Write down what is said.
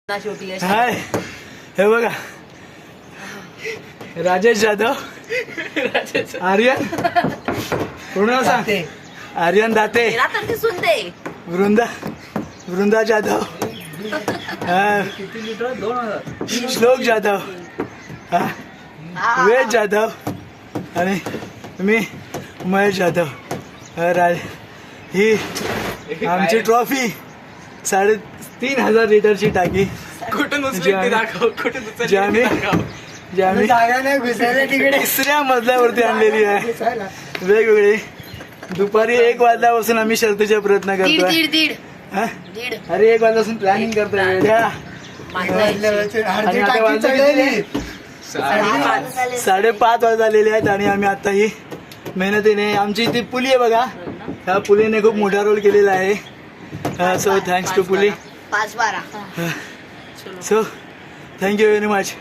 हाय, हे बघा राजेश जाधव, आर्यन पूर्ण सांग, आर्यन दाते, वृंदा जाधव, श्लोक जाधव, वेद जाधव आणि मी महेश जाधव. ही आमची ट्रॉफी 3,500 लिटरची टाकी जी आम्ही तिसऱ्या मजल्यावरती आणलेली आहे. वेगवेगळी दुपारी 1 वाजल्यापासून आम्ही शर्तीचे प्रयत्न करतोय. अरे 1 वाजल्यापासून प्लॅनिंग करतोय. 5:30 वाजलेले आहेत आणि आम्ही आता ही मेहनतीने, आमची ती पुली आहे बघा, ह्या पुलीने खूप मोठा रोल केलेला आहे. So thanks to Puli. 5-12. So, thank you very much.